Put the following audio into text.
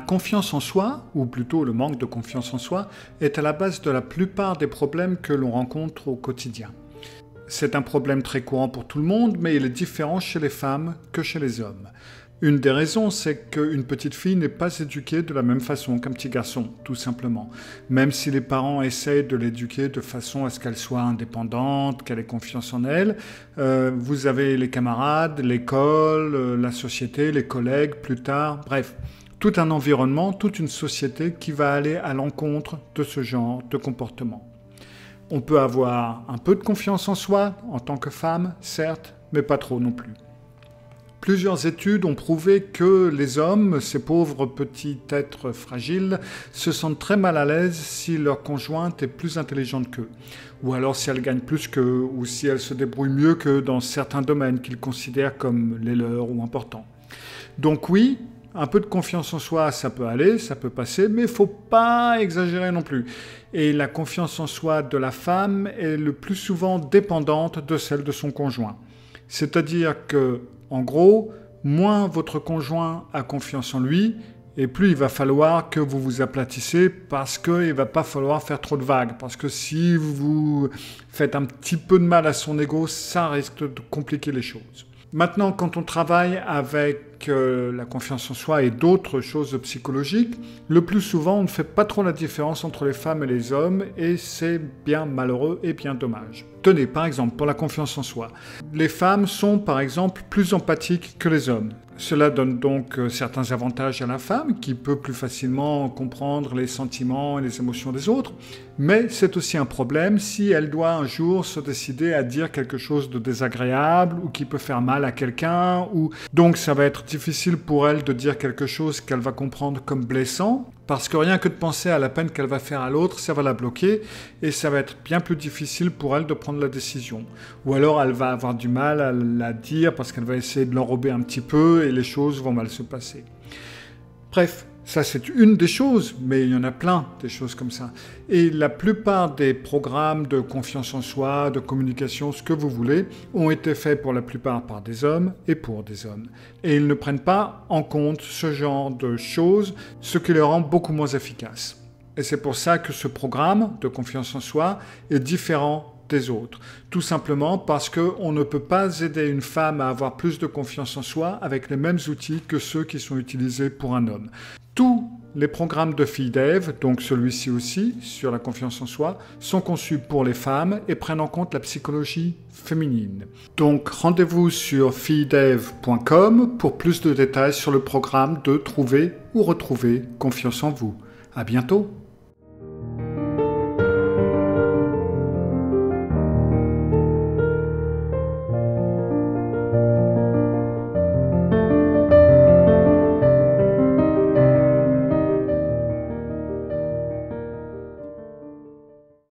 confiance en soi, ou plutôt le manque de confiance en soi, est à la base de la plupart des problèmes que l'on rencontre au quotidien. C'est un problème très courant pour tout le monde, mais il est différent chez les femmes que chez les hommes. Une des raisons, c'est qu'une petite fille n'est pas éduquée de la même façon qu'un petit garçon, tout simplement. Même si les parents essayent de l'éduquer de façon à ce qu'elle soit indépendante, qu'elle ait confiance en elle, vous avez les camarades, l'école, la société, les collègues, plus tard, bref, tout un environnement, toute une société qui va aller à l'encontre de ce genre de comportement. On peut avoir un peu de confiance en soi, en tant que femme, certes, mais pas trop non plus. Plusieurs études ont prouvé que les hommes, ces pauvres petits êtres fragiles, se sentent très mal à l'aise si leur conjointe est plus intelligente qu'eux, ou alors si elle gagne plus qu'eux, ou si elle se débrouille mieux qu'eux dans certains domaines qu'ils considèrent comme les leurs ou importants. Donc oui, un peu de confiance en soi, ça peut aller, ça peut passer, mais il ne faut pas exagérer non plus. Et la confiance en soi de la femme est le plus souvent dépendante de celle de son conjoint. C'est-à-dire que, en gros, moins votre conjoint a confiance en lui, et plus il va falloir que vous vous aplatissez parce qu'il ne va pas falloir faire trop de vagues. Parce que si vous faites un petit peu de mal à son ego, ça risque de compliquer les choses. Maintenant, quand on travaille avec la confiance en soi et d'autres choses psychologiques, le plus souvent, on ne fait pas trop la différence entre les femmes et les hommes, et c'est bien malheureux et bien dommage. Tenez, par exemple, pour la confiance en soi. Les femmes sont, par exemple, plus empathiques que les hommes. Cela donne donc certains avantages à la femme, qui peut plus facilement comprendre les sentiments et les émotions des autres, mais c'est aussi un problème si elle doit un jour se décider à dire quelque chose de désagréable ou qui peut faire mal à quelqu'un, donc ça va être difficile pour elle de dire quelque chose qu'elle va comprendre comme blessant, parce que rien que de penser à la peine qu'elle va faire à l'autre, ça va la bloquer et ça va être bien plus difficile pour elle de prendre la décision. Ou alors elle va avoir du mal à la dire parce qu'elle va essayer de l'enrober un petit peu et les choses vont mal se passer. Bref, ça c'est une des choses, mais il y en a plein des choses comme ça. Et la plupart des programmes de confiance en soi, de communication, ce que vous voulez, ont été faits pour la plupart par des hommes et pour des hommes. Et ils ne prennent pas en compte ce genre de choses, ce qui les rend beaucoup moins efficaces. Et c'est pour ça que ce programme de confiance en soi est différent des autres. Tout simplement parce qu'on ne peut pas aider une femme à avoir plus de confiance en soi avec les mêmes outils que ceux qui sont utilisés pour un homme. Tous les programmes de FIDEV, donc celui-ci aussi, sur la confiance en soi, sont conçus pour les femmes et prennent en compte la psychologie féminine. Donc rendez-vous sur fidev.com pour plus de détails sur le programme de Trouver ou Retrouver confiance en vous. À bientôt!